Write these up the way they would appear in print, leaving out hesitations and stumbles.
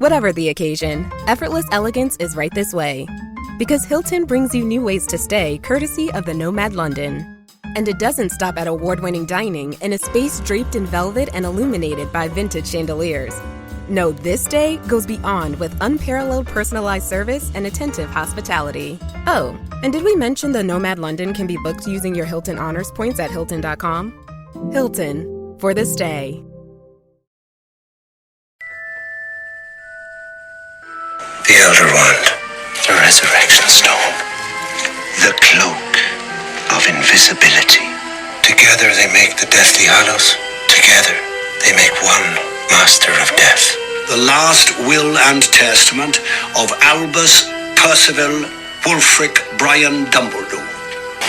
Whatever the occasion, effortless elegance is right this way. Because Hilton brings you new ways to stay courtesy of the Nomad London. And it doesn't stop at award-winning dining in a space draped in velvet and illuminated by vintage chandeliers. No, this day goes beyond with unparalleled personalized service and attentive hospitality. Oh, and did we mention the Nomad London can be booked using your Hilton Honors points at Hilton.com? Hilton, for the stay. The Elder Wand, the Resurrection Stone, the Cloak of Invisibility. Together they make the Deathly Hallows. Together they make one Master of Death. The last will and testament of Albus Percival Wulfric Brian Dumbledore.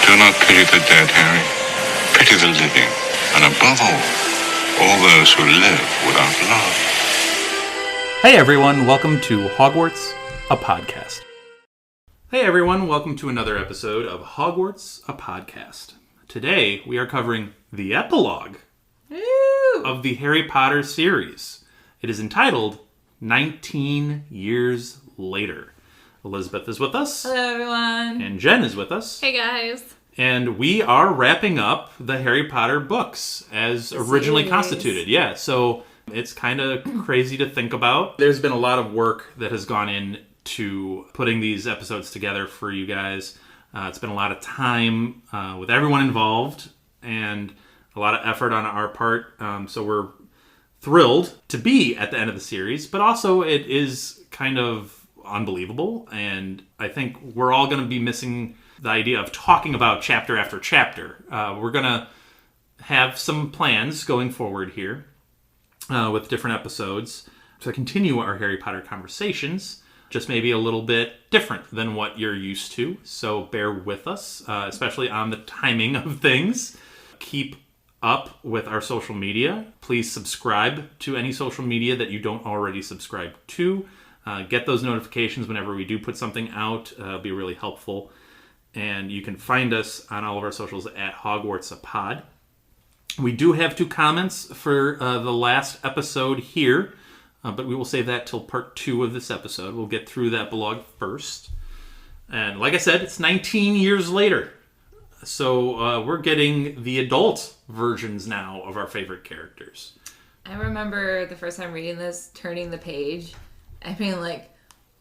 Do not pity the dead, Harry. Pity the living, and above all those who live without love. Hey everyone, welcome to Hogwarts, a podcast. Hey everyone, welcome to another episode of Hogwarts, a podcast. Today we are covering the epilogue of the Harry Potter series. It is entitled 19 Years Later. Elizabeth is with us. Hello everyone. And Jenn is with us. Hey guys. And we are wrapping up the Harry Potter books as originally constituted. Yeah, so it's kind of crazy to think about. There's been a lot of work that has gone into putting these episodes together for you guys. It's been a lot of time with everyone involved and a lot of effort on our part. So we're thrilled to be at the end of the series, but also it is kind of unbelievable. And I think we're all going to be missing the idea of talking about chapter after chapter. We're going to have some plans going forward here. With different episodes to continue our Harry Potter conversations, just maybe a little bit different than what you're used to. So bear with us, especially on the timing of things. Keep up with our social media. Please subscribe to any social media that you don't already subscribe to. Get those notifications whenever we do put something out. It'll be really helpful. And you can find us on all of our socials at Hogwarts a Pod. We do have 2 comments for the last episode here, but we will save that till part 2 of this episode. We'll get through that blog first. And like I said, it's 19 years later. So we're getting the adult versions now of our favorite characters. I remember the first time reading this, turning the page, and being like,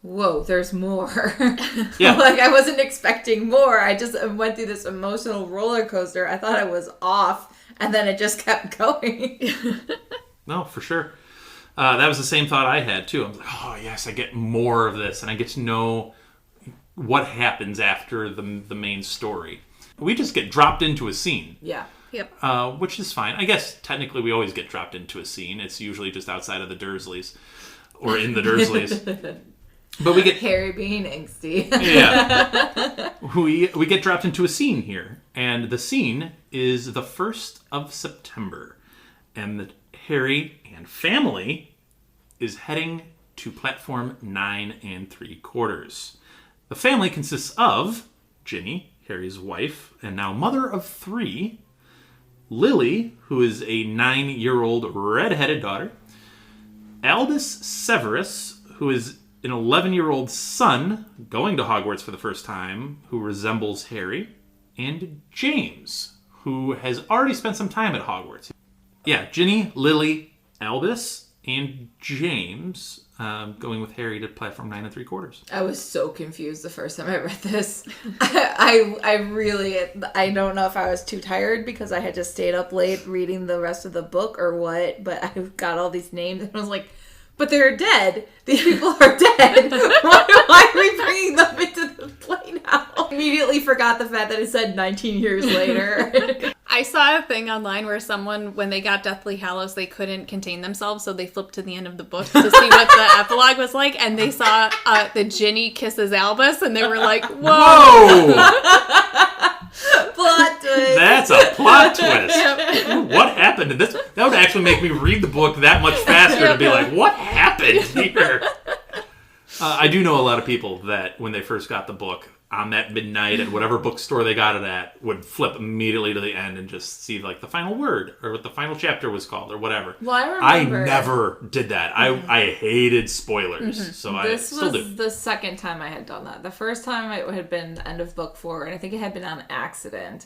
whoa, there's more. Yeah. Like, I wasn't expecting more. I just went through this emotional roller coaster. I thought I was off. And then it just kept going. No, for sure. That was the same thought I had, too. I was like, oh, yes, I get more of this. And I get to know what happens after the main story. We just get dropped into a scene. Yeah. Yep. Which is fine. I guess, technically, we always get dropped into a scene. It's usually just outside of the Dursleys. Or in the Dursleys. But we get Harry being angsty. Yeah. We get dropped into a scene here. And the scene is the 1st of September. And the Harry and family is heading to platform 9 3/4. The family consists of Ginny, Harry's wife, and now mother of 3, Lily, who is a 9-year-old redheaded daughter, Albus Severus, who is an 11-year-old son going to Hogwarts for the first time, who resembles Harry, and James, who has already spent some time at Hogwarts. Yeah, Ginny, Lily, Albus, and James going with Harry to platform 9 3/4. I was so confused the first time I read this. I really, I don't know if I was too tired because I had just stayed up late reading the rest of the book or what, but I got all these names and I was like, but they're dead. These people are dead. Why are we bringing them into the play now? Immediately forgot the fact that it said 19 years later. I saw a thing online where someone, when they got Deathly Hallows, they couldn't contain themselves, so they flipped to the end of the book to see what the epilogue was like, and they saw the Ginny kisses Albus, and they were like, whoa! Plot twist. That's a plot twist. What happened to this? That would actually make me read the book that much faster to be like, what happened here? I do know a lot of people that when they first got the book, on that midnight at whatever bookstore they got it at, would flip immediately to the end and just see like the final word or what the final chapter was called or whatever. Well, I remember. I never did that. I hated spoilers, so I still do. This was the second time I had done that. The first time it had been the end of book 4, and I think it had been on accident.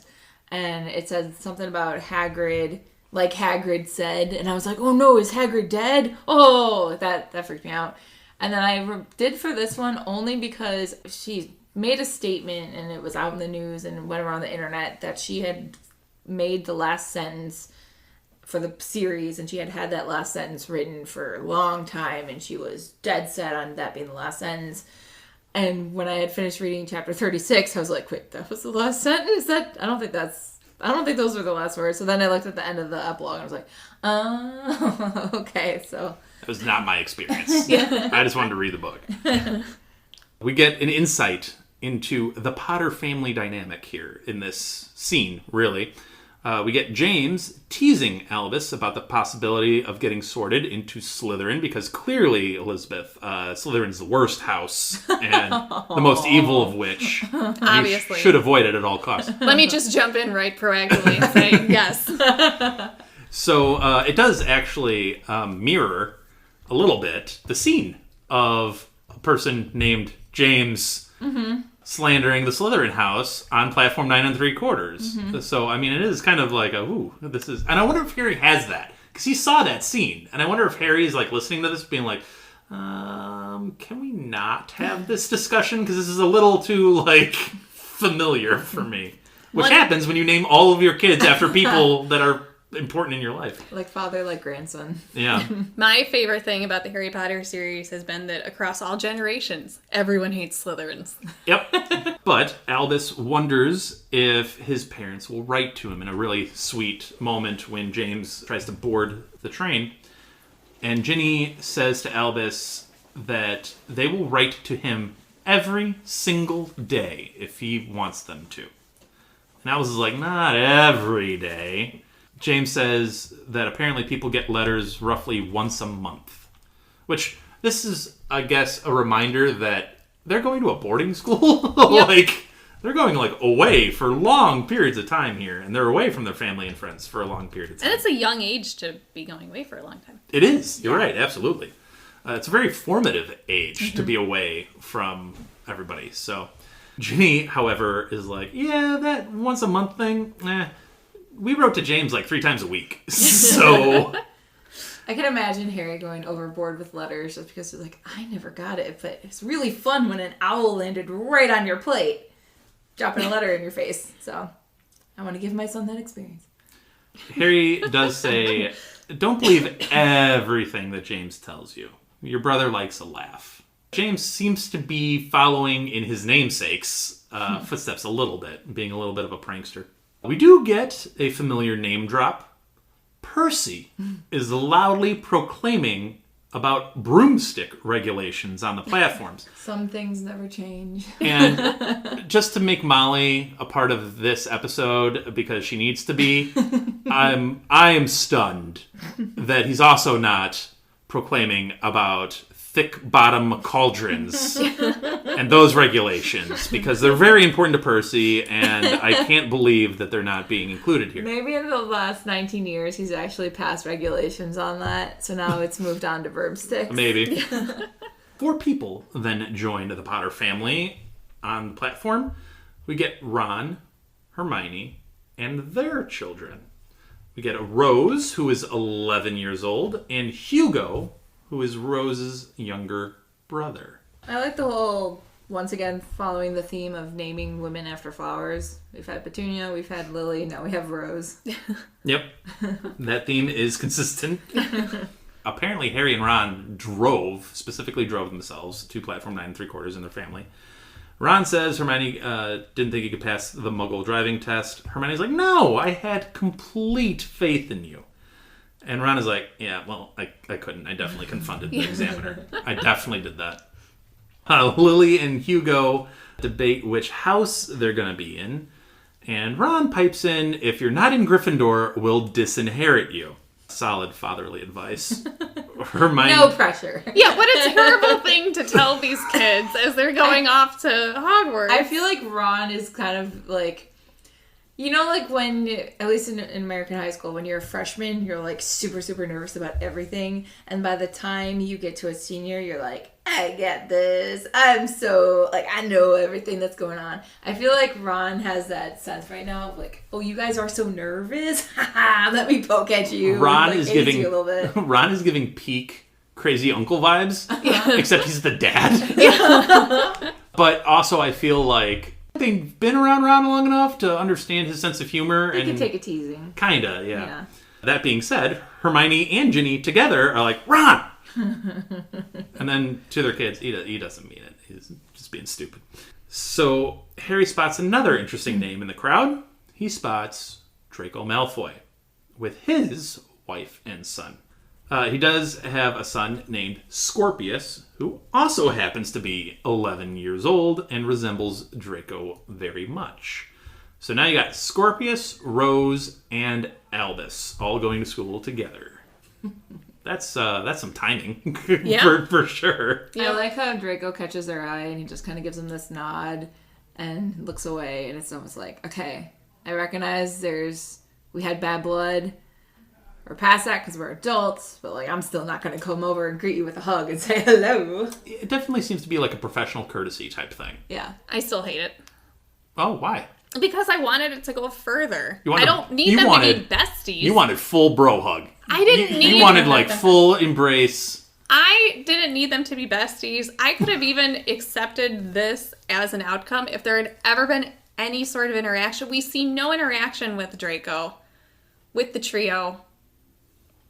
And it said something about Hagrid, like Hagrid said, and I was like, oh no, is Hagrid dead? Oh, that freaked me out. And then I did for this one only because she made a statement, and it was out in the news and went around the internet, that she had made the last sentence for the series, and she had that last sentence written for a long time, and she was dead set on that being the last sentence. And when I had finished reading chapter 36, I was like, wait, that was the last sentence? I don't think those were the last words. So then I looked at the end of the epilogue and I was like, oh, okay, so. That was not my experience. I just wanted to read the book. We get an insight into the Potter family dynamic here in this scene, really. We get James teasing Albus about the possibility of getting sorted into Slytherin, because clearly, Elizabeth, Slytherin's the worst house and the most evil of which Obviously. you should avoid it at all costs. Let me just jump in right proactively and say yes. So it does actually mirror a little bit the scene of a person named James slandering the Slytherin house on platform 9 3/4. So, I mean, it is kind of like this is... And I wonder if Harry has that, because he saw that scene. And I wonder if Harry is like listening to this being like, can we not have this discussion? Because this is a little too, like, familiar for me. Which happens when you name all of your kids after people that are important in your life. Like father, like grandson. Yeah. My favorite thing about the Harry Potter series has been that across all generations, everyone hates Slytherins. Yep. But Albus wonders if his parents will write to him in a really sweet moment when James tries to board the train. And Ginny says to Albus that they will write to him every single day if he wants them to. And Albus is like, not every day. James says that apparently people get letters roughly once a month. Which, this is, I guess, a reminder that they're going to a boarding school. Yep. Like, they're going, like, away for long periods of time here. And they're away from their family and friends for a long period of time. And it's a young age to be going away for a long time. It is. You're right. Absolutely. It's a very formative age to be away from everybody. So, Ginny, however, is like, yeah, that once a month thing, we wrote to James like 3 times a week. So I can imagine Harry going overboard with letters just because he's like, I never got it, but it's really fun when an owl landed right on your plate, dropping a letter in your face. So I want to give my son that experience. Harry does say, don't believe everything that James tells you. Your brother likes a laugh. James seems to be following in his namesake's footsteps a little bit, being a little bit of a prankster. We do get a familiar name drop. Percy is loudly proclaiming about broomstick regulations on the platforms. Some things never change. And just to make Molly a part of this episode, because she needs to be, I am stunned that he's also not proclaiming about thick bottom cauldrons and those regulations, because they're very important to Percy, and I can't believe that they're not being included here. Maybe in the last 19 years he's actually passed regulations on that, so now it's moved on to broomsticks. Maybe. 4 people then join the Potter family on the platform. We get Ron, Hermione, and their children. We get Rose, who is 11 years old, and Hugo, who is Rose's younger brother. I like the whole, once again, following the theme of naming women after flowers. We've had Petunia, we've had Lily, now we have Rose. Yep. That theme is consistent. Apparently, Harry and Ron specifically drove themselves to platform 9 3/4 in their family. Ron says Hermione didn't think he could pass the Muggle driving test. Hermione's like, no, I had complete faith in you. And Ron is like, yeah, well, I couldn't. I definitely confronted the examiner. I definitely did that. Lily and Hugo debate which house they're going to be in. And Ron pipes in, if you're not in Gryffindor, we'll disinherit you. Solid fatherly advice. Hermione. No pressure. Yeah, what a terrible thing to tell these kids as they're going off to Hogwarts. I feel like Ron is kind of like, you know, like when, at least in American high school, when you're a freshman, you're like super, super nervous about everything. And by the time you get to a senior, you're like, I get this. I'm so, like, I know everything that's going on. I feel like Ron has that sense right now of like, oh, you guys are so nervous? Let me poke at you. Ron like, is giving you a little bit. Ron is giving peak crazy uncle vibes, except he's the dad. But also, I feel like they've been around Ron long enough to understand his sense of humor. You and can take a teasing. Kinda, yeah. That being said, Hermione and Ginny together are like, Ron! And then to their kids, he doesn't mean it. He's just being stupid. So Harry spots another interesting name in the crowd. He spots Draco Malfoy with his wife and son. He does have a son named Scorpius, who also happens to be 11 years old and resembles Draco very much. So now you got Scorpius, Rose, and Albus all going to school together. That's some timing for sure. I like how Draco catches their eye and he just kind of gives them this nod and looks away, and it's almost like, okay, I recognize we had bad blood. We're past that because we're adults, but like I'm still not going to come over and greet you with a hug and say hello. It definitely seems to be like a professional courtesy type thing. Yeah. I still hate it. Oh, why? Because I wanted it to go further. I don't need them to be besties. You wanted full bro hug. I didn't need... You wanted like full embrace. I didn't need them to be besties. I could have even accepted this as an outcome if there had ever been any sort of interaction. We see no interaction with Draco, with the trio,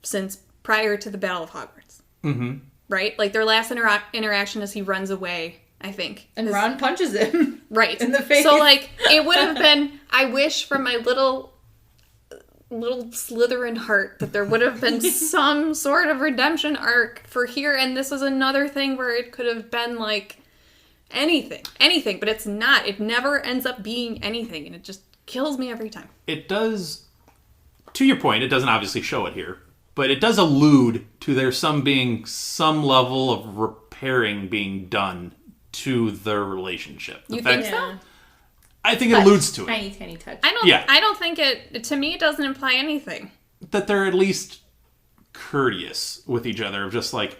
since prior to the Battle of Hogwarts. Mm-hmm. Right? Like, their last interaction is he runs away, I think. And Ron punches him. Right. In the face. So, like, it would have been, I wish from my little Slytherin heart that there would have been some sort of redemption arc for here, and this is another thing where it could have been, like, anything, but it's not. It never ends up being anything, and it just kills me every time. It does, to your point, it doesn't obviously show it here, but it does allude to there being some level of repairing being done to their relationship. You think so? I think it alludes to it. Tiny touch. I don't think it, to me, it doesn't imply anything. That they're at least courteous with each other, of just like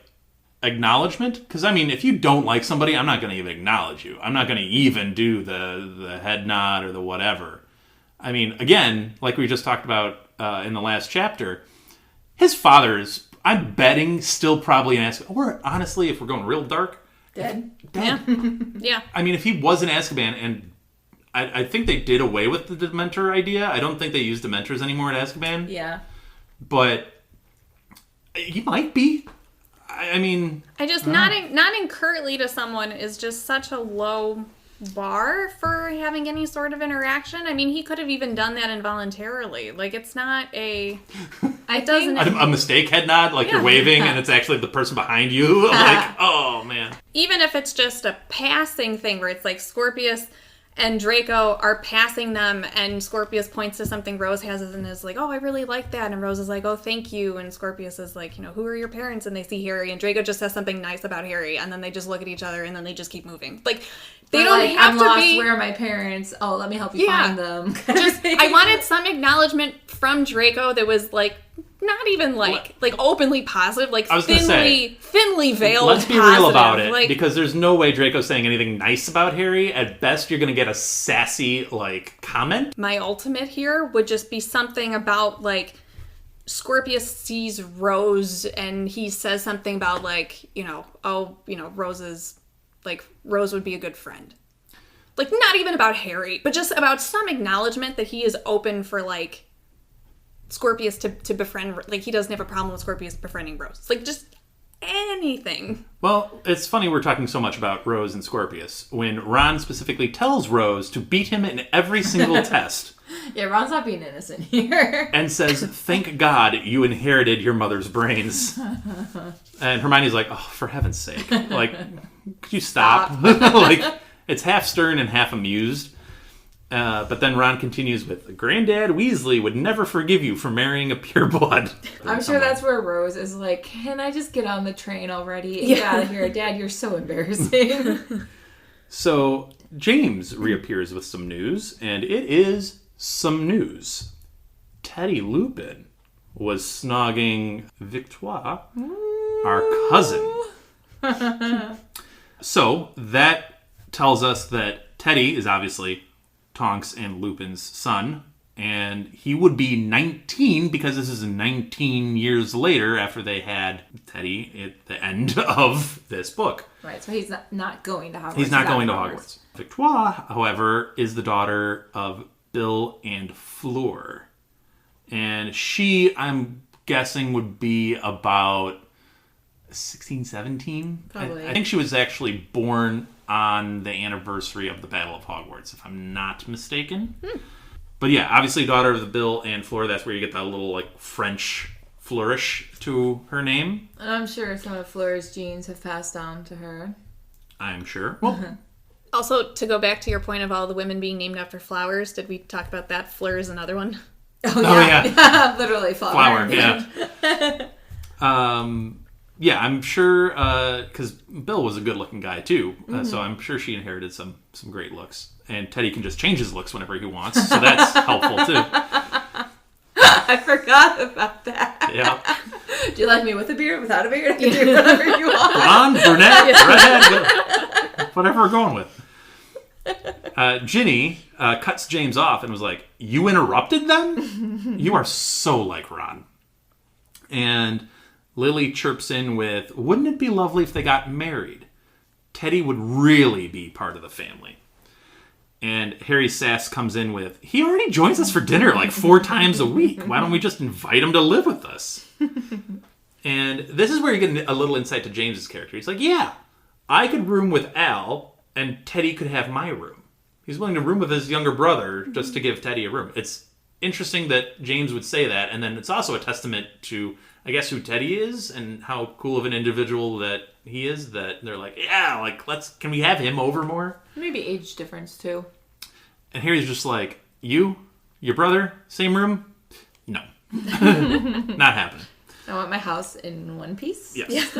acknowledgement. Because, I mean, if you don't like somebody, I'm not going to even acknowledge you. I'm not going to even do the head nod or the whatever. I mean, again, like we just talked about in the last chapter, his father is, I'm betting, still probably an Azkaban. Or honestly, if we're going real dark, Dead. Yeah. I mean, if he was in Azkaban, and I think they did away with the Dementor idea. I don't think they use Dementors anymore at Azkaban. Yeah. But he might be. I mean... nodding curtly to someone is just such a low bar for having any sort of interaction. I mean, he could have even done that involuntarily. Like, it's not a... A mistake head nod, like you're waving and it's actually the person behind you. Like, oh, man. Even if it's just a passing thing where it's like Scorpius and Draco are passing them and Scorpius points to something Rose has and is like, oh, I really like that. And Rose is like, oh, thank you. And Scorpius is like, who are your parents? And they see Harry, and Draco just says something nice about Harry, and then they just look at each other and then they just keep moving. Like, they don't like, have I'm to lost. be... Where are my parents? Oh, let me help you find them. I wanted some acknowledgement from Draco that was like not even like openly positive, like thinly veiled. Let's be positive. real about it, like, because there's no way Draco's saying anything nice about Harry. At best, you're going to get a sassy comment. My ultimate here would just be something about like Scorpius sees Rose and he says something about Rose would be a good friend. Like, not even about Harry, but just about some acknowledgement that he is open for, like, Scorpius to befriend, like, he doesn't have a problem with Scorpius befriending Rose. Like, just anything. Well, it's funny we're talking so much about Rose and Scorpius, when Ron specifically tells Rose to beat him in every single test. Yeah, Ron's not being innocent here. And says, thank God you inherited your mother's brains. And Hermione's like, oh, for heaven's sake. Like, could you stop? Like, it's half stern and half amused. But then Ron continues with, Granddad Weasley would never forgive you for marrying a pureblood. I'm sure that's where Rose is like, can I just get on the train already and get out of here? Dad, you're so embarrassing. So James reappears with some news, and it is some news. Teddy Lupin was snogging Victoire, our cousin. So that tells us that Teddy is obviously Tonks and Lupin's son, and he would be 19 because this is 19 years later after they had Teddy at the end of this book. Right, so he's not going to Hogwarts. He's not going to Hogwarts. Victoire, however, is the daughter of Bill and Fleur. And she, I'm guessing, would be about 16, 17? Probably. I think she was actually born on the anniversary of the Battle of Hogwarts, if I'm not mistaken. But yeah, obviously daughter of the Bill and Fleur, that's where you get that little like French flourish to her name. And I'm sure some of Fleur's genes have passed down to her. I'm sure. Well, Also, to go back to your point of all the women being named after flowers, did we talk about that? Fleur is another one. Oh yeah. Literally flower. Yeah. Yeah, I'm sure, because Bill was a good-looking guy, too, so I'm sure she inherited some great looks. And Teddy can just change his looks whenever he wants, so that's helpful, too. I forgot about that. Yeah. Do you like me with a beard, without a beard? I can do whatever you want. Blonde, brunette, redhead, whatever we're going with. Ginny cuts James off and was like, you interrupted them? You are so like Ron. And Lily chirps in with, wouldn't it be lovely if they got married? Teddy would really be part of the family. And Harry Sass comes in with, he already joins us for dinner like 4 times a week. Why don't we just invite him to live with us? And this is where you get a little insight to James's character. He's like, yeah, I could room with Al, and Teddy could have my room. He's willing to room with his younger brother just to give Teddy a room. It's interesting that James would say that, and then it's also a testament to, I guess, who Teddy is and how cool of an individual that he is, that they're like, yeah, like, can we have him over more? Maybe age difference, too. And Harry's just like, your brother, same room? No. Not happening. I want my house in one piece. Yes.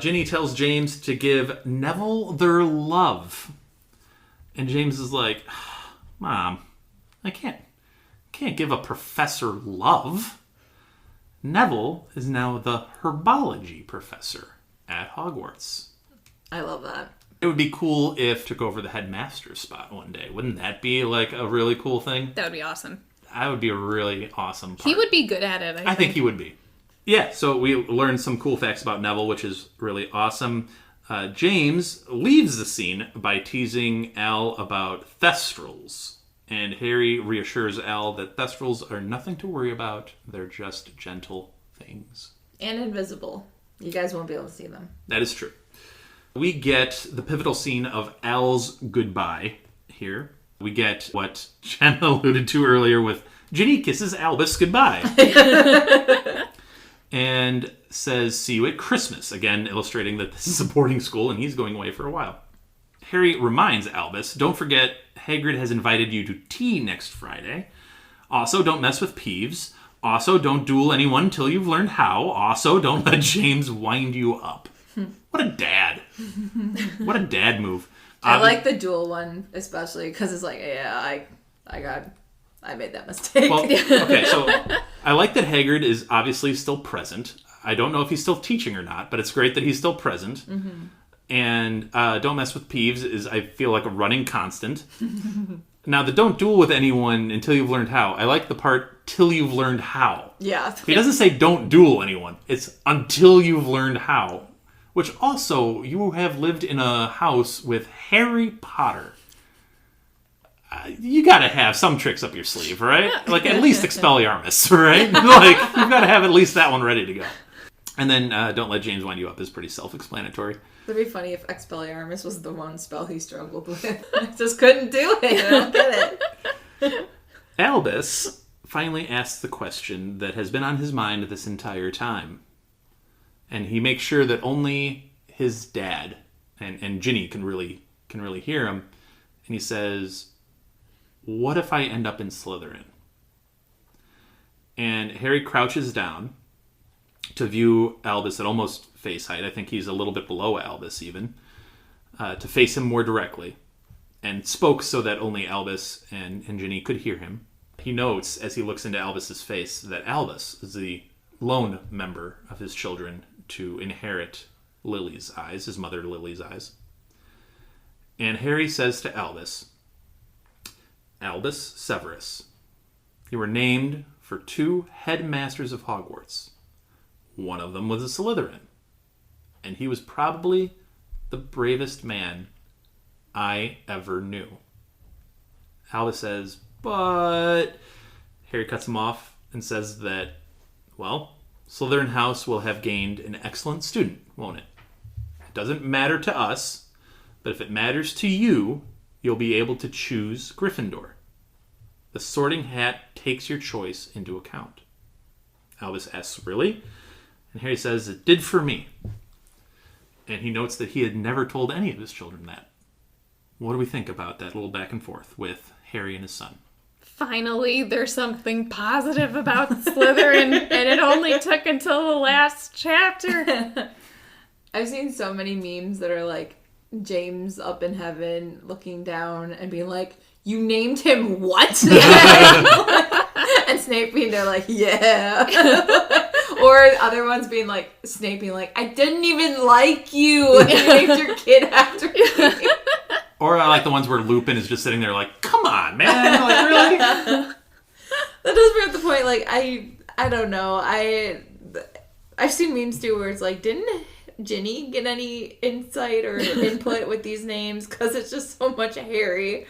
Ginny tells James to give Neville their love. And James is like, Mom, I can't give a professor love. Neville is now the herbology professor at Hogwarts. I love that. It would be cool if took over the headmaster's spot one day. Wouldn't that be like a really cool thing? That would be awesome. That would be a really awesome part. He would be good at it, I think he would be. Yeah, so we learned some cool facts about Neville, which is really awesome. James leaves the scene by teasing Al about thestrals. And Harry reassures Al that thestrals are nothing to worry about. They're just gentle things. And invisible. You guys won't be able to see them. That is true. We get the pivotal scene of Al's goodbye here. We get what Jenn alluded to earlier with Ginny kisses Albus goodbye. And says, see you at Christmas. Again, illustrating that this is a boarding school and he's going away for a while. Harry reminds Albus, don't forget Hagrid has invited you to tea next Friday. Also, don't mess with Peeves. Also, don't duel anyone until you've learned how. Also, don't let James wind you up. What a dad. What a dad move. I like the duel one, especially because it's like, yeah, I made that mistake. Well, okay, so I like that Hagrid is obviously still present. I don't know if he's still teaching or not, but it's great that he's still present. Mm-hmm. And don't mess with Peeves is, I feel like, a running constant. Now, the don't duel with anyone until you've learned how. I like the part, till you've learned how. Yeah. He doesn't say don't duel anyone. It's until you've learned how. Which also, you have lived in a house with Harry Potter. You gotta have some tricks up your sleeve, right? Like, at least Expelliarmus, right? Like, you've gotta have at least that one ready to go. And then, don't let James wind you up is pretty self-explanatory. It'd be funny if Expelliarmus was the one spell he struggled with. I just couldn't do it. I don't get it. Albus finally asks the question that has been on his mind this entire time. And he makes sure that only his dad and Ginny can really hear him. And he says, what if I end up in Slytherin? And Harry crouches down to view Albus at almost face height. I think he's a little bit below Albus even, to face him more directly, and spoke so that only Albus and Ginny could hear him. He notes, as he looks into Albus's face, that Albus is the lone member of his children to inherit Lily's eyes, his mother Lily's eyes. And Harry says to Albus, Albus Severus, you were named for 2 headmasters of Hogwarts. One of them was a Slytherin, and he was probably the bravest man I ever knew. Albus says, but... Harry cuts him off and says that, well, Slytherin House will have gained an excellent student, won't it? It doesn't matter to us, but if it matters to you, you'll be able to choose Gryffindor. The Sorting Hat takes your choice into account. Albus asks, really? And Harry says, it did for me. And he notes that he had never told any of his children that. What do we think about that little back and forth with Harry and his son? Finally, there's something positive about Slytherin, and it only took until the last chapter. I've seen so many memes that are like James up in heaven looking down and being like, you named him what? And Snape being there like, yeah. Or other ones being like, Snape being like, I didn't even like you. And you named your kid after me. Or I like the ones where Lupin is just sitting there like, come on, man. Like, really? That does bring up the point, like, I don't know. I've seen memes too where it's like, didn't Ginny get any insight or input with these names? Because it's just so much Harry.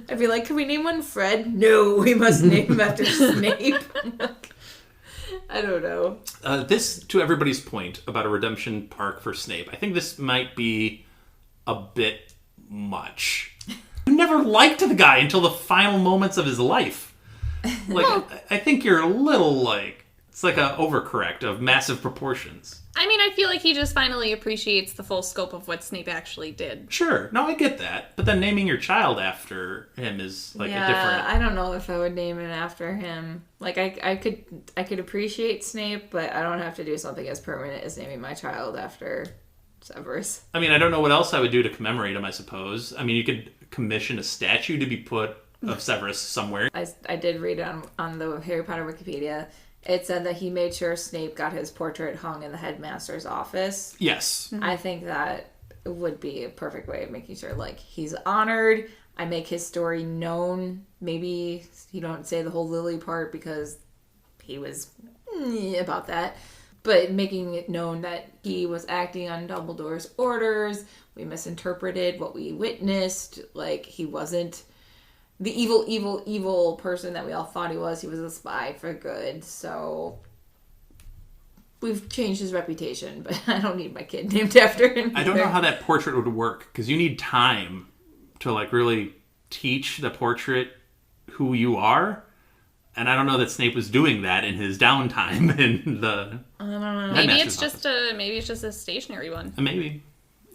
I'd be like, can we name one Fred? No, we must name him after Snape. I don't know. This, to everybody's point about a redemption arc for Snape, I think this might be a bit much. You never liked the guy until the final moments of his life. Like, I think you're a little, like, it's like a overcorrect of massive proportions. I mean, I feel like he just finally appreciates the full scope of what Snape actually did. Sure. No, I get that. But then naming your child after him is, like, a different... I don't know if I would name it after him. Like, I could appreciate Snape, but I don't have to do something as permanent as naming my child after Severus. I mean, I don't know what else I would do to commemorate him, I suppose. I mean, you could commission a statue to be put of Severus somewhere. I did read on the Harry Potter Wikipedia. It said that he made sure Snape got his portrait hung in the headmaster's office. Yes. Mm-hmm. I think that would be a perfect way of making sure, like, he's honored. I make his story known. Maybe you don't say the whole Lily part because he was about that. But making it known that he was acting on Dumbledore's orders. We misinterpreted what we witnessed. Like, he wasn't the evil person that we all thought he was. He was a spy for good. So we've changed his reputation, but I don't need my kid named after him either. I don't know how that portrait would work, because you need time to, like, really teach the portrait who you are. And I don't know that Snape was doing that in his downtime in the... I don't know. Maybe it's just a stationary one. Maybe.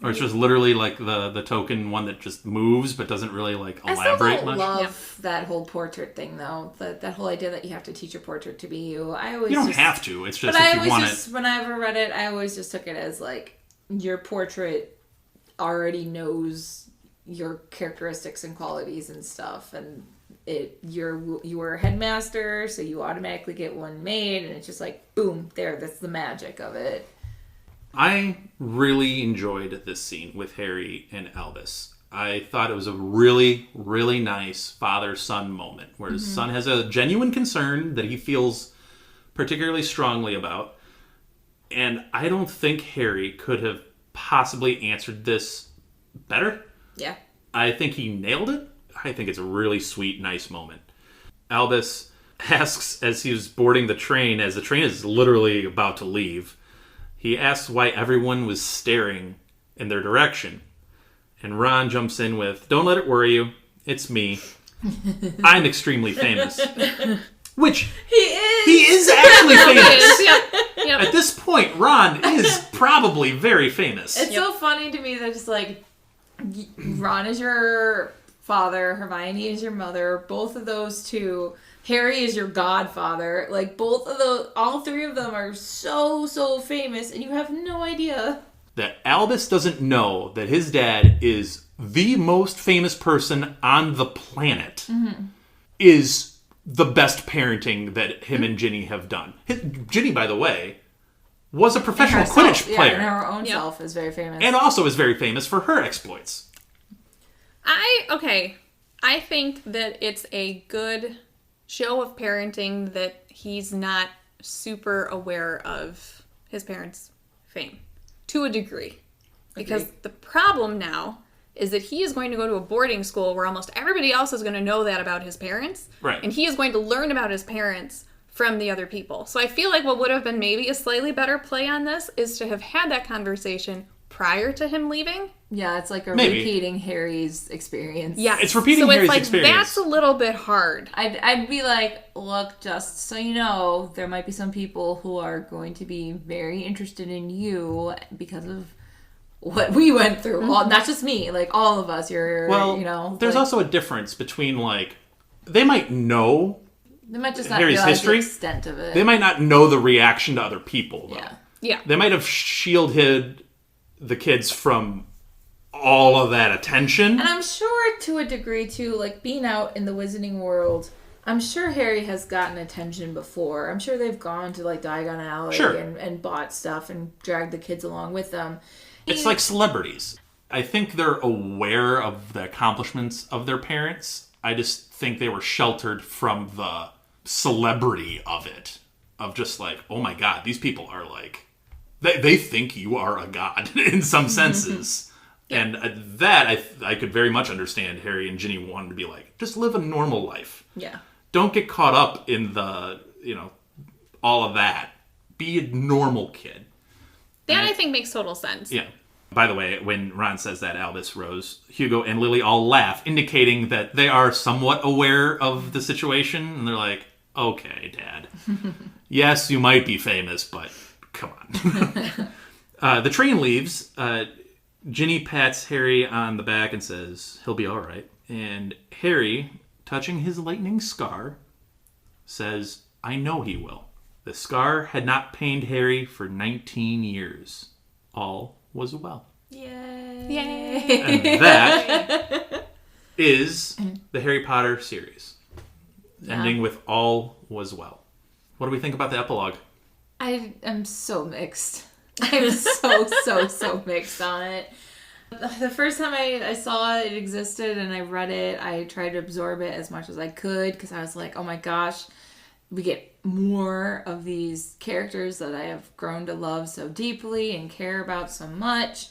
Or it's just literally like the token one that just moves but doesn't really, like, elaborate much. I love that whole portrait thing, though. That whole idea that you have to teach your portrait to be you. You don't have to. It's just if you want it. When I ever read it, I always just took it as, like, your portrait already knows your characteristics and qualities and stuff, and you were a headmaster, so you automatically get one made, and it's just like, boom, that's the magic of it. I really enjoyed this scene with Harry and Albus. I thought it was a really, really nice father-son moment where his son has a genuine concern that he feels particularly strongly about. And I don't think Harry could have possibly answered this better. Yeah. I think he nailed it. I think it's a really sweet, nice moment. Albus asks, as he was boarding the train, as the train is literally about to leave, he asks why everyone was staring in their direction. And Ron jumps in with, don't let it worry you, it's me. I'm extremely famous. Which, he is! He is actually famous. Yep. At this point, Ron is probably very famous. It's so funny to me that it's like, Ron is your father, Hermione is your mother, both of those two, Harry is your godfather. Like, both of those, all three of them are so famous, and you have no idea. That Albus doesn't know that his dad is the most famous person on the planet is the best parenting that him and Ginny have done. Ginny, by the way, was a professional Quidditch player. Yeah, and her own self is very famous. And also is very famous for her exploits. I think that it's a good show of parenting that he's not super aware of his parents' fame. To a degree. Because the problem now is that he is going to go to a boarding school where almost everybody else is going to know that about his parents. Right. And he is going to learn about his parents from the other people. So I feel like what would have been maybe a slightly better play on this is to have had that conversation prior to him leaving. Yeah, it's like Maybe. repeating Harry's experience. Yeah, It's repeating Harry's experience. That's a little bit hard. I'd be like, look, just so you know, there might be some people who are going to be very interested in you because of what we went through. Well, not just me, like all of us. There's also a difference between, like, they might know they might just not Harry's realize history. the extent of it. They might not know the reaction to other people, though. Yeah. They might have shielded the kids from all of that attention. And I'm sure to a degree too, like being out in the Wizarding world, I'm sure Harry has gotten attention before. I'm sure they've gone to like Diagon Alley and bought stuff and dragged the kids along with them. It's like celebrities. I think they're aware of the accomplishments of their parents. I just think they were sheltered from the celebrity of it. Of just like, oh my god, these people are like... They think you are a god in some senses. And that, I could very much understand Harry and Ginny wanted to be like, just live a normal life. Yeah. Don't get caught up in the, all of that. Be a normal kid. That I think makes total sense. Yeah. By the way, when Ron says that, Albus, Rose, Hugo, and Lily all laugh, indicating that they are somewhat aware of the situation. And they're like, okay, Dad. Yes, you might be famous, but come on. The train leaves. Ginny pats Harry on the back and says, he'll be all right. And Harry, touching his lightning scar, says, I know he will. The scar had not pained Harry for 19 years. All was well. Yay. And that is the Harry Potter series. Ending with all was well. What do we think about the epilogue? I am so mixed. I'm so mixed on it. The first time I saw it existed and I read it, I tried to absorb it as much as I could because I was like, oh my gosh, we get more of these characters that I have grown to love so deeply and care about so much.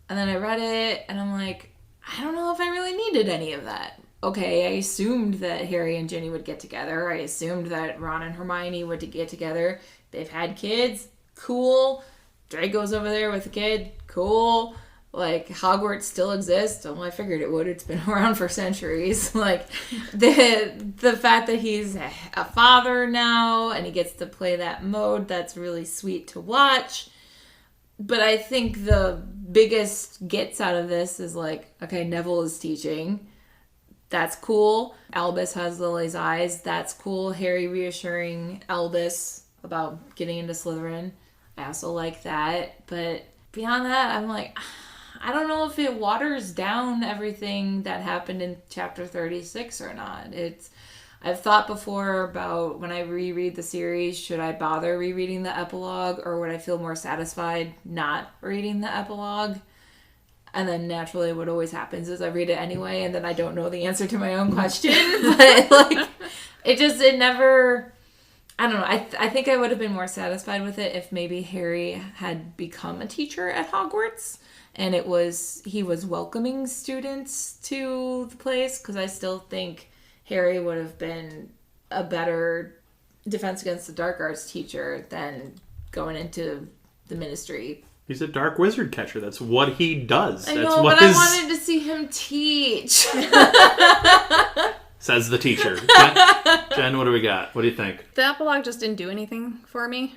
And then I read it and I'm like, I don't know if I really needed any of that. Okay, I assumed that Harry and Ginny would get together. I assumed that Ron and Hermione would get together. They've had kids. Cool. Draco's over there with a kid. Cool. Like, Hogwarts still exists. Well, I figured it would. It's been around for centuries. Like, the fact that he's a father now and he gets to play that mode, that's really sweet to watch. But I think the biggest gets out of this is like, okay, Neville is teaching. That's cool. Albus has Lily's eyes. That's cool. Harry reassuring Albus about getting into Slytherin. I also like that. But beyond that, I'm like, I don't know if it waters down everything that happened in chapter 36 or not. I've thought before about when I reread the series, should I bother rereading the epilogue or would I feel more satisfied not reading the epilogue? And then naturally what always happens is I read it anyway and then I don't know the answer to my own question. But like, it never... I don't know. I think I would have been more satisfied with it if maybe Harry had become a teacher at Hogwarts and he was welcoming students to the place, because I still think Harry would have been a better Defense Against the Dark Arts teacher than going into the Ministry. He's a dark wizard catcher. That's what he does. I know, but I wanted to see him teach. Says the teacher. Jen, what do we got? What do you think? The epilogue just didn't do anything for me.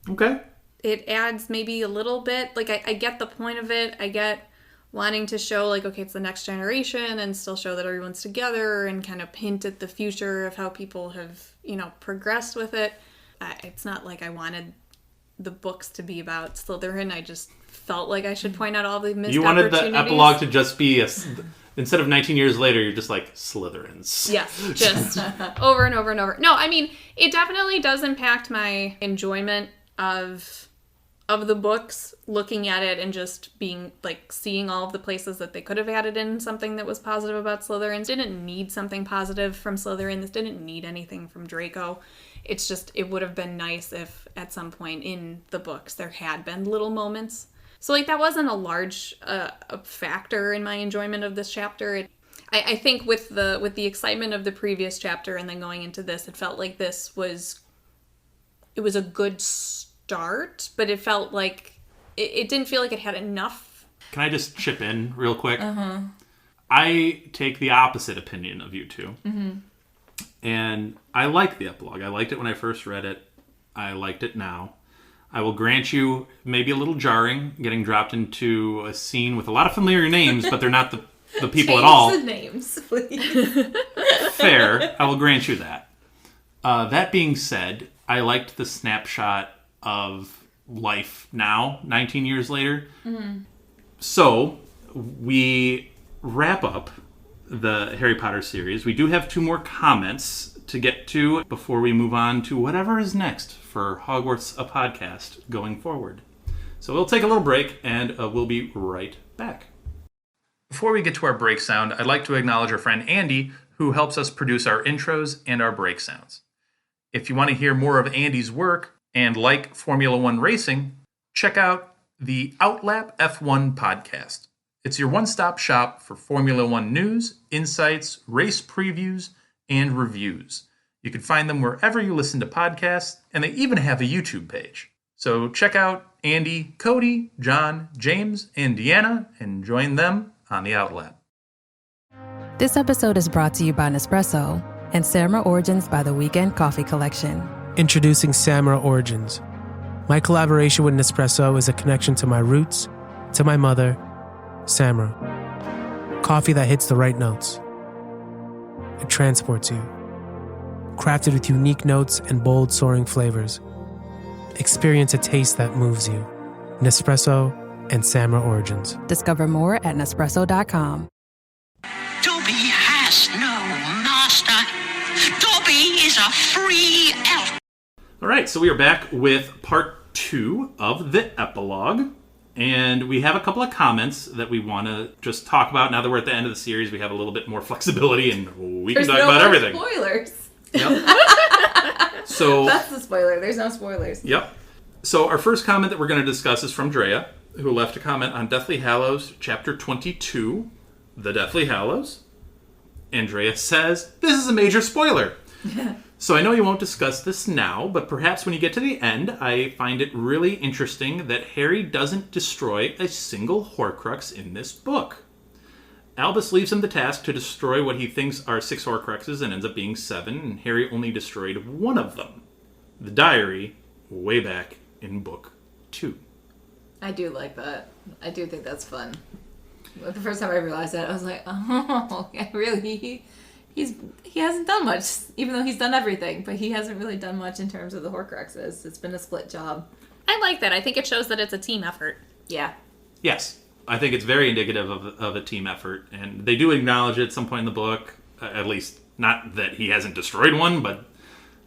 Okay. It adds maybe a little bit. Like, I get the point of it. I get wanting to show, like, okay, it's the next generation and still show that everyone's together and kind of hint at the future of how people have, progressed with it. It's not like I wanted the books to be about Slytherin. I just felt like I should point out all the missed opportunities. You wanted the epilogue to just be instead of 19 years later, you're just like, Slytherins. Yes, just over and over and over. No, I mean, it definitely does impact my enjoyment of the books, looking at it and just being, like, seeing all of the places that they could have added in something that was positive about Slytherin. Didn't need something positive from Slytherin. This didn't need anything from Draco. It's just, it would have been nice if at some point in the books there had been little moments. So, like, that wasn't a large factor in my enjoyment of this chapter. I think with the excitement of the previous chapter and then going into this, it felt like this was a good start, but it felt like it didn't feel like it had enough. Can I just chip in real quick? I take the opposite opinion of you two. And I like the epilogue. I liked it when I first read it. I liked it now. I will grant you maybe a little jarring getting dropped into a scene with a lot of familiar names, but they're not the people at all. Change the names, please. Fair. I will grant you that. That being said, I liked the snapshot of life now, 19 years later. So, we wrap up the Harry Potter series. We do have 2 more comments to get to before we move on to whatever is next for Hogwarts a Podcast going forward. So we'll take a little break and we'll be right back. Before we get to our break sound, I'd like to acknowledge our friend Andy, who helps us produce our intros and our break sounds. If you want to hear more of Andy's work and like Formula One racing, check out the Outlap F1 podcast. It's your one-stop shop for Formula One news, insights, race previews, and reviews. You can find them wherever you listen to podcasts, and they even have a YouTube page. So check out Andy, Cody, John, James, and Deanna, and join them on the Outlap. This episode is brought to you by Nespresso and Samra Origins by the Weekend Coffee Collection. Introducing Samra Origins. My collaboration with Nespresso is a connection to my roots, to my mother, Samra. Coffee that hits the right notes. It transports you. Crafted with unique notes and bold, soaring flavors. Experience a taste that moves you. Nespresso and Samra Origins. Discover more at Nespresso.com. Dobby has no master. Dobby is a free elf. All right, so we are back with part 2 of the epilogue. And we have a couple of comments that we want to just talk about. Now that we're at the end of the series, we have a little bit more flexibility and we can talk about everything. Spoilers. Yep. So That's the spoiler. There's no spoilers. Yep. So our first comment that we're going to discuss is from Drea, who left a comment on Deathly Hallows, Chapter 22, The Deathly Hallows. And Drea says, this is a major spoiler. So I know you won't discuss this now, but perhaps when you get to the end, I find it really interesting that Harry doesn't destroy a single Horcrux in this book. Albus leaves him the task to destroy what he thinks are 6 Horcruxes and ends up being 7, and Harry only destroyed one of them. The diary, way back in book 2. I do like that. I do think that's fun. The first time I realized that, I was like, oh, yeah, really? He hasn't done much, even though he's done everything, but he hasn't really done much in terms of the Horcruxes. It's been a split job. I like that. I think it shows that it's a team effort. Yeah. Yes. I think it's very indicative of a team effort, and they do acknowledge it at some point in the book, at least not that he hasn't destroyed one, but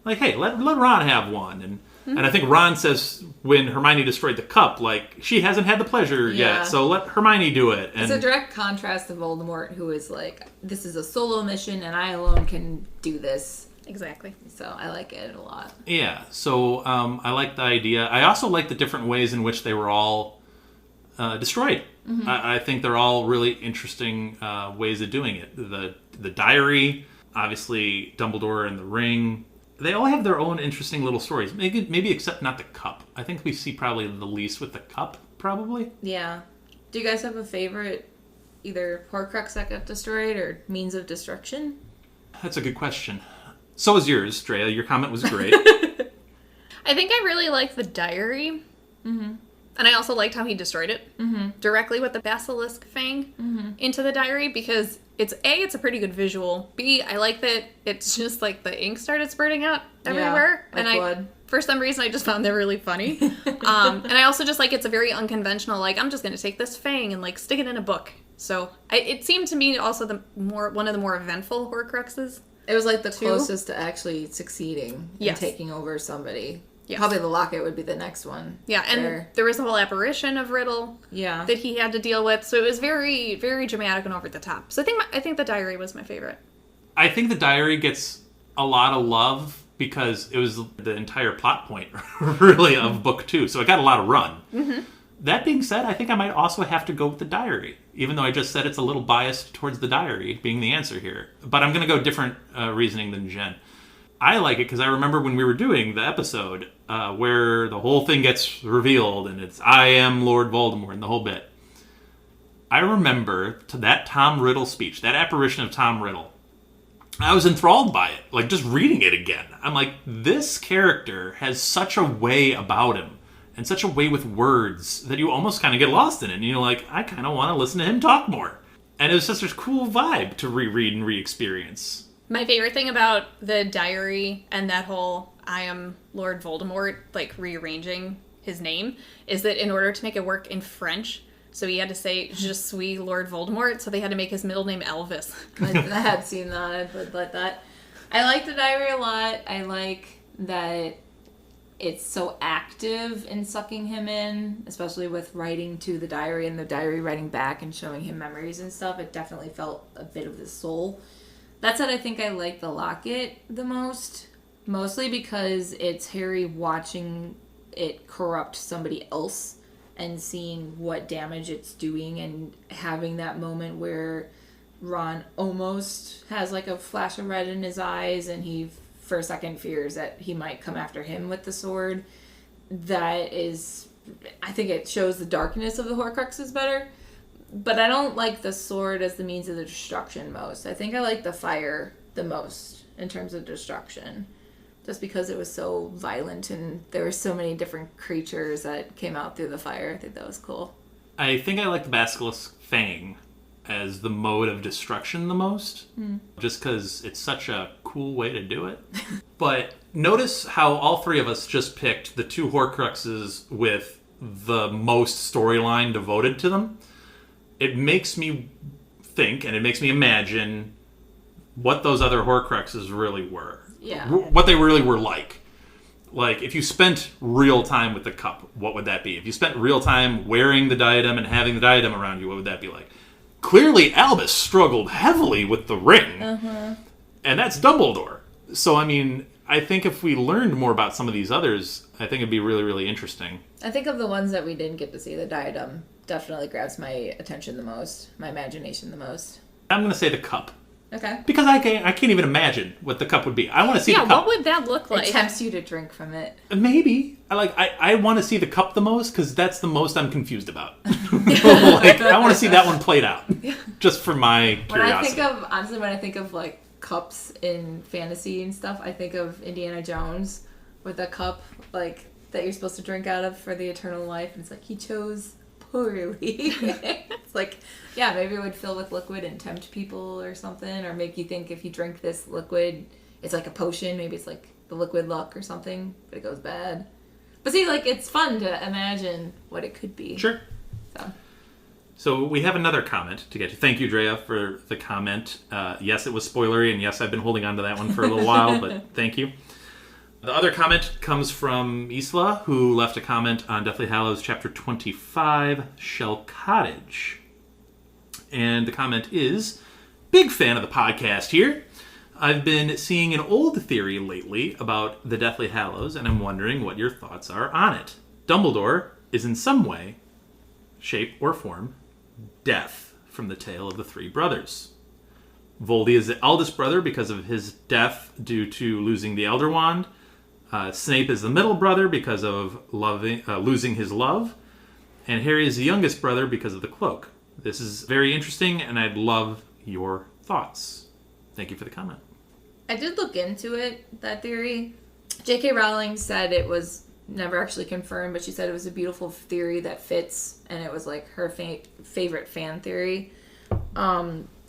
like, hey, let Ron have one. And I think Ron says when Hermione destroyed the cup, like, she hasn't had the pleasure yet, so let Hermione do it. And it's a direct contrast to Voldemort, who is like, this is a solo mission, and I alone can do this. Exactly. So I like it a lot. Yeah, so I like the idea. I also like the different ways in which they were all destroyed. Mm-hmm. I think they're all really interesting ways of doing it. The diary, obviously Dumbledore and the ring. They all have their own interesting little stories. Maybe except not the cup. I think we see probably the least with the cup, probably. Yeah. Do you guys have a favorite either Horcrux that got destroyed or means of destruction? That's a good question. So is yours, Drea. Your comment was great. I think I really like the diary. Mm-hmm. And I also liked how he destroyed it directly with the basilisk fang into the diary, because it's a pretty good visual. B, I like that it's just like the ink started spurting out everywhere. Like and blood. For some reason, I just found that really funny. And I also just like, it's a very unconventional, like, I'm just going to take this fang and like stick it in a book. So it seemed to me also one of the more eventful Horcruxes. It was like the closest to actually succeeding and taking over somebody. Yes. Probably the locket would be the next one. Yeah, and there was a whole apparition of Riddle that he had to deal with. So it was very, very dramatic and over the top. So I think the diary was my favorite. I think the diary gets a lot of love because it was the entire plot point, really, of book 2. So it got a lot of run. Mm-hmm. That being said, I think I might also have to go with the diary, even though I just said it's a little biased towards the diary being the answer here. But I'm going to go different reasoning than Jen. I like it because I remember when we were doing the episode where the whole thing gets revealed and it's I am Lord Voldemort and the whole bit. I remember that Tom Riddle speech, that apparition of Tom Riddle. I was enthralled by it, like just reading it again. I'm like, this character has such a way about him and such a way with words that you almost kind of get lost in it. And you're like, I kind of want to listen to him talk more. And it was just a cool vibe to reread and re-experience. My favorite thing about the diary and that whole I am Lord Voldemort, like rearranging his name, is that in order to make it work in French, so he had to say Je suis Lord Voldemort, so they had to make his middle name Elvis. I had seen that. I would like that. I like the diary a lot. I like that it's so active in sucking him in, especially with writing to the diary and the diary writing back and showing him memories and stuff. It definitely felt a bit of his soul. That said, I think I like the locket the most, mostly because it's Harry watching it corrupt somebody else and seeing what damage it's doing and having that moment where Ron almost has like a flash of red in his eyes and he for a second fears that he might come after him with the sword. That is, I think it shows the darkness of the Horcruxes better. But I don't like the sword as the means of the destruction most. I think I like the fire the most in terms of destruction. Just because it was so violent and there were so many different creatures that came out through the fire. I think that was cool. I think I like the Basilisk Fang as the mode of destruction the most. Just because it's such a cool way to do it. But notice how all three of us just picked the 2 Horcruxes with the most storyline devoted to them. It makes me think, and it makes me imagine what those other Horcruxes really were. Yeah. What they really were like. Like, if you spent real time with the cup, what would that be? If you spent real time wearing the diadem and having the diadem around you, what would that be like? Clearly, Albus struggled heavily with the ring. And that's Dumbledore. So, I mean, I think if we learned more about some of these others, I think it'd be really, really interesting. I think of the ones that we didn't get to see, the diadem definitely grabs my attention the most, my imagination the most. I'm going to say the cup. Okay. Because I can't even imagine what the cup would be. I want to see the cup. Yeah, what would that look like? It tempts you to drink from it. Maybe. I want to see the cup the most because that's the most I'm confused about. Like, I want to see that one played out. Just for my curiosity. When I think of like cups in fantasy and stuff, I think of Indiana Jones with a cup like that you're supposed to drink out of for the eternal life. And it's like he chose poorly. It's like, yeah, maybe it would fill with liquid and tempt people or something, or make you think if you drink this liquid, it's like a potion. Maybe it's like the liquid luck or something, but it goes bad. But see, like, it's fun to imagine what it could be. Sure. So we have another comment to get to. Thank you, Drea, for the comment. Yes, it was spoilery, and yes, I've been holding on to that one for a little while, but thank you. The other comment comes from Isla, who left a comment on Deathly Hallows Chapter 25, Shell Cottage. And the comment is, big fan of the podcast here. I've been seeing an old theory lately about the Deathly Hallows, and I'm wondering what your thoughts are on it. Dumbledore is in some way, shape, or form, death from the tale of the 3 brothers. Voldy is the eldest brother because of his death due to losing the Elder Wand. Snape is the middle brother because of losing his love. And Harry is the youngest brother because of the cloak. This is very interesting, and I'd love your thoughts. Thank you for the comment. I did look into it, that theory. J.K. Rowling said it was never actually confirmed, but she said it was a beautiful theory that fits, and it was like her favorite fan theory.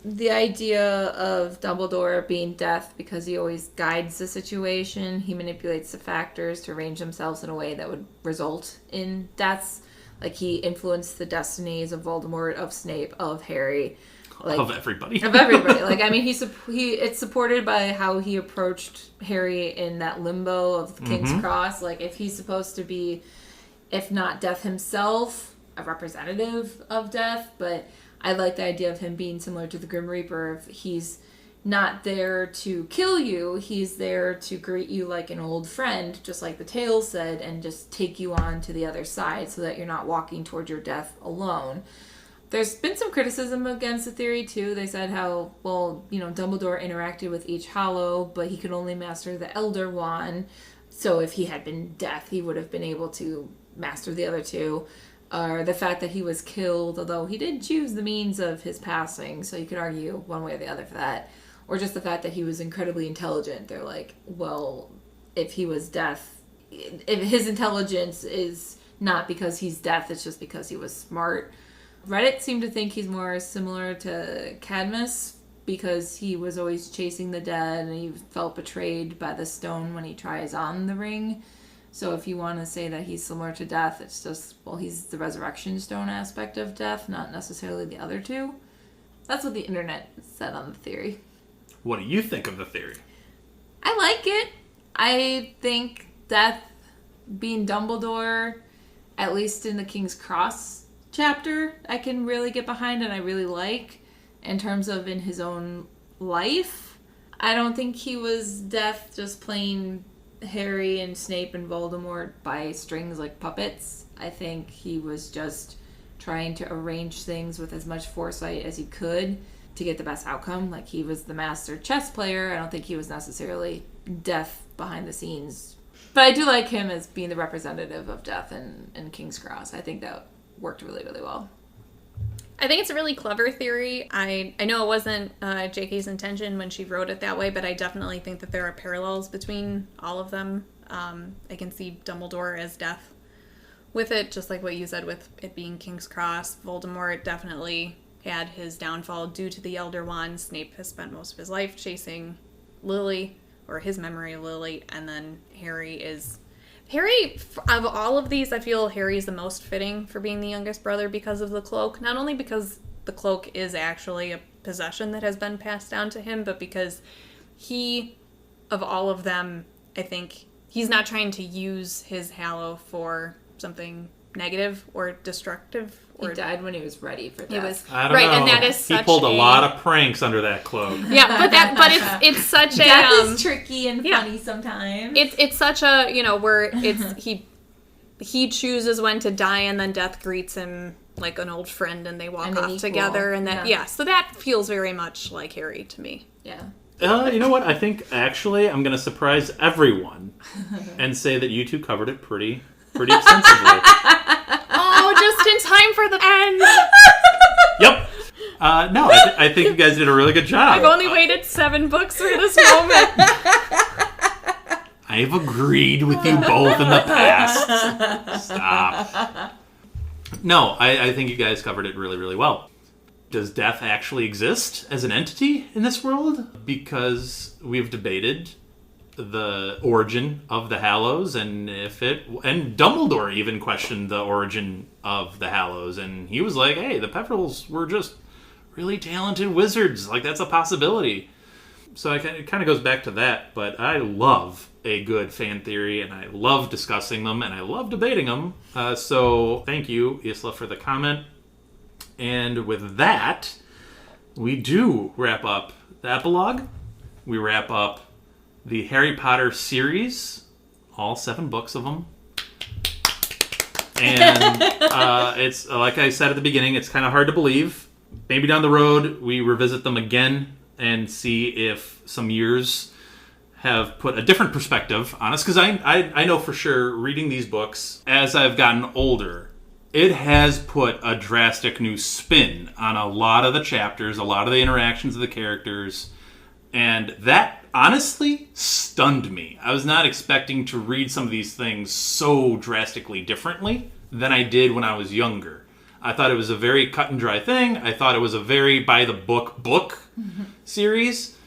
The idea of Dumbledore being death because he always guides the situation, he manipulates the factors to arrange themselves in a way that would result in deaths. Like, he influenced the destinies of Voldemort, of Snape, of Harry. Like, of everybody. Of everybody. Like, I mean, it's supported by how he approached Harry in that limbo of the King's Cross. Like, if he's supposed to be, if not death himself, a representative of death, but I like the idea of him being similar to the Grim Reaper. If he's not there to kill you, he's there to greet you like an old friend, just like the tale said, and just take you on to the other side so that you're not walking toward your death alone. There's been some criticism against the theory, too. They said how, well, Dumbledore interacted with each Hallow, but he could only master the Elder Wand. So if he had been death, he would have been able to master the other two. Or the fact that he was killed, although he did choose the means of his passing, so you could argue one way or the other for that. Or just the fact that he was incredibly intelligent. They're like, well, if he was death, if his intelligence is not because he's death, it's just because he was smart. Reddit seemed to think he's more similar to Cadmus because he was always chasing the dead and he felt betrayed by the stone when he tries on the ring. So if you want to say that he's similar to death, it's just, well, he's the resurrection stone aspect of death, not necessarily the other two. That's what the internet said on the theory. What do you think of the theory? I like it. I think death being Dumbledore, at least in the King's Cross chapter, I can really get behind and I really like. In terms of in his own life, I don't think he was death just playing Harry and Snape and Voldemort by strings like puppets. I think he was just trying to arrange things with as much foresight as he could to get the best outcome. Like, he was the master chess player. I don't think he was necessarily death behind the scenes. But I do like him as being the representative of death in King's Cross. I think that worked really, really well. I think it's a really clever theory. I know it wasn't J.K.'s intention when she wrote it that way, but I definitely think that there are parallels between all of them. I can see Dumbledore as death with it, just like what you said with it being King's Cross. Voldemort definitely had his downfall due to the Elder Wand. Snape has spent most of his life chasing Lily, or his memory of Lily, and then Harry, of all of these, I feel Harry is the most fitting for being the youngest brother because of the cloak. Not only because the cloak is actually a possession that has been passed down to him, but because he, of all of them, I think he's not trying to use his Hallow for something negative or destructive. He died when he was ready for death. I don't know. And that is such he pulled a lot of pranks under that cloak. Yeah, but it's such a death is tricky and funny sometimes. It's such a where it's he chooses when to die and then death greets him like an old friend and they walk off together and that so that feels very much like Harry to me. Yeah. You know what? I think actually I'm going to surprise everyone and say that you two covered it pretty extensively. Oh, just in time for the end. Yep. No, I think you guys did a really good job. I've only waited 7 books for this moment. I've agreed with you both in the past. Stop. No, I think you guys covered it really, really well. Does death actually exist as an entity in this world? Because we've debated the origin of the Hallows and and Dumbledore even questioned the origin of the Hallows, and he was like, hey, the Peverils were just really talented wizards, like that's a possibility. So it kind of goes back to that, but I love a good fan theory and I love discussing them and I love debating them, so thank you, Isla, for the comment. And with that, we do wrap up the epilogue. We wrap up the Harry Potter series, all 7 books of them. And it's, like I said at the beginning, it's kind of hard to believe. Maybe down the road, we revisit them again and see if some years have put a different perspective on us. Because I know for sure, reading these books, as I've gotten older, it has put a drastic new spin on a lot of the chapters, a lot of the interactions of the characters. And that honestly stunned me. I was not expecting to read some of these things so drastically differently than I did when I was younger. I thought it was a very cut and dry thing. I thought it was a very by the book series.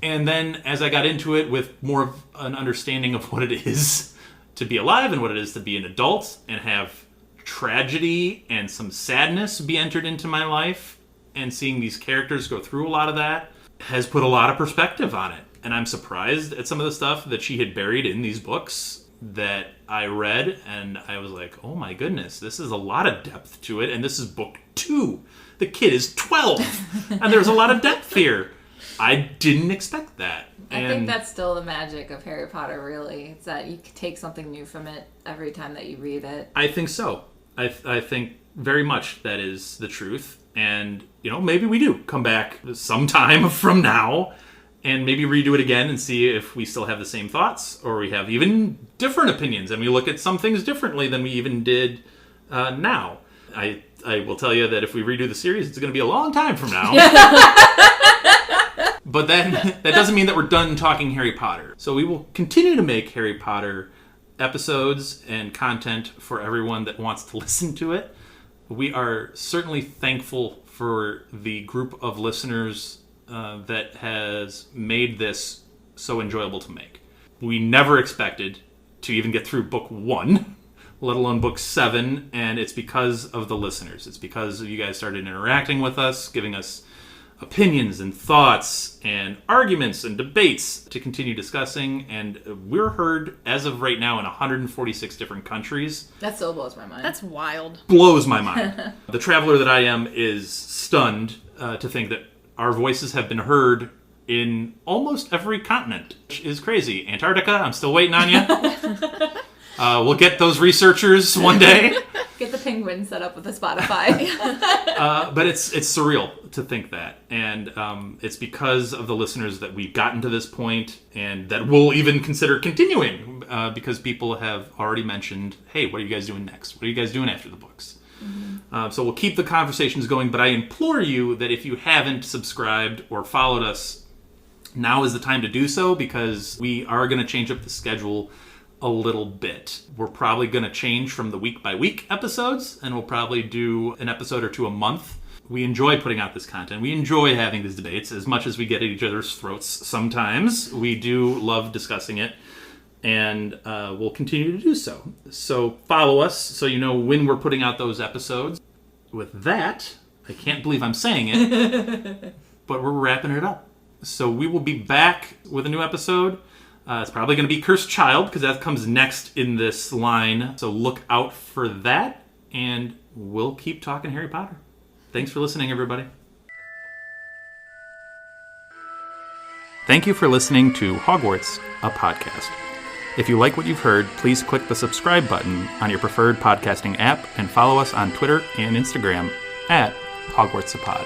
And then as I got into it with more of an understanding of what it is to be alive and what it is to be an adult and have tragedy and some sadness be entered into my life, and seeing these characters go through a lot of that has put a lot of perspective on it. And I'm surprised at some of the stuff that she had buried in these books that I read, and I was like, oh my goodness, this is a lot of depth to it, and this is book 2. The kid is 12, and there's a lot of depth here. I didn't expect that. I think that's still the magic of Harry Potter, really. It's that you can take something new from it every time that you read it. I think so. I think very much that is the truth. And, maybe we do come back sometime from now and maybe redo it again and see if we still have the same thoughts or we have even different opinions and we look at some things differently than we even did now. I will tell you that if we redo the series, it's going to be a long time from now. But that doesn't mean that we're done talking Harry Potter. So we will continue to make Harry Potter episodes and content for everyone that wants to listen to it. We are certainly thankful for the group of listeners that has made this so enjoyable to make. We never expected to even get through book 1, let alone book 7, and it's because of the listeners. It's because you guys started interacting with us, giving us opinions and thoughts and arguments and debates to continue discussing, and we're heard as of right now in 146 different countries. That still blows my mind. That's wild. Blows my mind. The traveler that I am is stunned to think that our voices have been heard in almost every continent, which is crazy. Antarctica, I'm still waiting on you. We'll get those researchers one day. Get the penguin set up with a Spotify. But it's surreal to think that. And it's because of the listeners that we've gotten to this point and that we'll even consider continuing because people have already mentioned, hey, what are you guys doing next? What are you guys doing after the books? Mm-hmm. So we'll keep the conversations going, but I implore you that if you haven't subscribed or followed us, now is the time to do so because we are going to change up the schedule a little bit. We're probably going to change from the week-by-week episodes, and we'll probably do an episode or two a month. We enjoy putting out this content. We enjoy having these debates as much as we get at each other's throats sometimes. We do love discussing it, and we'll continue to do so. So follow us so you know when we're putting out those episodes. With that, I can't believe I'm saying it, but we're wrapping it up. So we will be back with a new episode. It's probably going to be Cursed Child, because that comes next in this line. So look out for that, and we'll keep talking Harry Potter. Thanks for listening, everybody. Thank you for listening to Hogwarts, a podcast. If you like what you've heard, please click the subscribe button on your preferred podcasting app and follow us on Twitter and Instagram at Hogwarts a Pod.